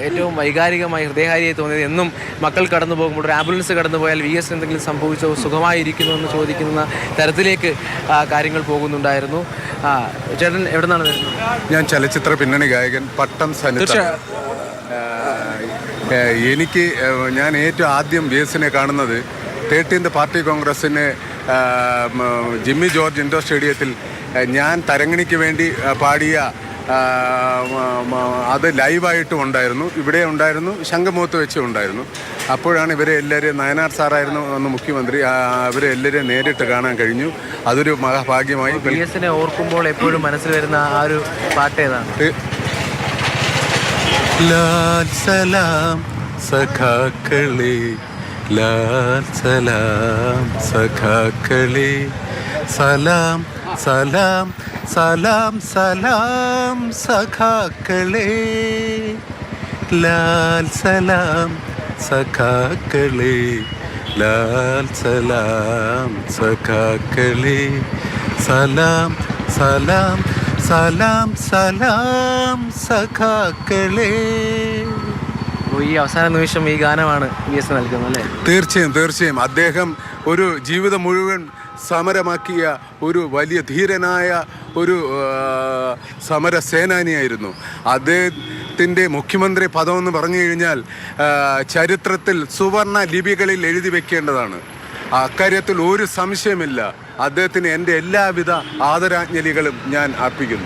ഏറ്റവും വൈകാരികമായി ഹൃദയഹാരിയായി തോന്നിയത് എന്നും മക്കൾ കടന്നു പോകുമ്പോൾ ഒരു ആംബുലൻസ് കടന്നു പോയാൽ വി എസ് എന്തെങ്കിലും സംഭവിച്ചോ സുഖമായിരിക്കുന്നു എന്ന് ചോദിക്കുന്ന തരത്തിലേക്ക് കാര്യങ്ങൾ പോകുന്നുണ്ടായിരുന്നു. ചേട്ടൻ എവിടെ നിന്നാണ് വരുന്നത്? ഞാൻ ചലച്ചിത്ര പിന്നണി ഗായകൻ പട്ടം സനിത. ഞാൻ ഏറ്റവും ആദ്യം വി എസിനെ കാണുന്നത് 13th പാർട്ടി കോൺഗ്രസ്സിന് ജിമ്മി ജോർജ് ഇൻഡോർ സ്റ്റേഡിയത്തിൽ ഞാൻ തരങ്ങിണിക്ക് വേണ്ടി പാടിയ അത് ലൈവായിട്ടും ഉണ്ടായിരുന്നു, ഇവിടെ ഉണ്ടായിരുന്നു, ശംഖുമുഖത്ത് വെച്ചും ഉണ്ടായിരുന്നു. അപ്പോഴാണ് ഇവരെ എല്ലാവരെയും, നയനാർ സാറായിരുന്നു അന്ന് മുഖ്യമന്ത്രി, അവരെ എല്ലാവരെയും നേരിട്ട് കാണാൻ കഴിഞ്ഞു. അതൊരു മഹാഭാഗ്യമായി. വി എസിനെ ഓർക്കുമ്പോൾ എപ്പോഴും മനസ്സിൽ വരുന്ന ആ ഒരു പാട്ട് ഏതാണ്? ലാൽ സലാം സഖാക്കളെ, ലാൽ സലാം സഖാക്കളെ, സലാം സലാം സലാം സലാം സഖാക്കളെ, ലാൽ സലാം സഖാക്കളെ, ലാൽ സലാം സഖാക്കളെ, സലാം സലാം സലാം സലാം സഖാക്കളെ. ഈ അവസാന നിമിഷം ഈ ഗാനമാണ് വി എസ് നൽകുന്നത് അല്ലേ? തീർച്ചയായും അദ്ദേഹം ഒരു ജീവിതം മുഴുവൻ സമരമാക്കിയ ഒരു വലിയ ധീരനായ ഒരു സമരസേനാനിയായിരുന്നു. അദ്ദേഹത്തിൻ്റെ മുഖ്യമന്ത്രി പദമെന്ന് പറഞ്ഞു കഴിഞ്ഞാൽ ചരിത്രത്തിൽ സുവർണ ലിപികളിൽ എഴുതി വെക്കേണ്ടതാണ്. അക്കാര്യത്തിൽ ഒരു സംശയമില്ല. അദ്ദേഹത്തിന് എൻ്റെ എല്ലാവിധ ആദരാഞ്ജലികളും ഞാൻ അർപ്പിക്കുന്നു.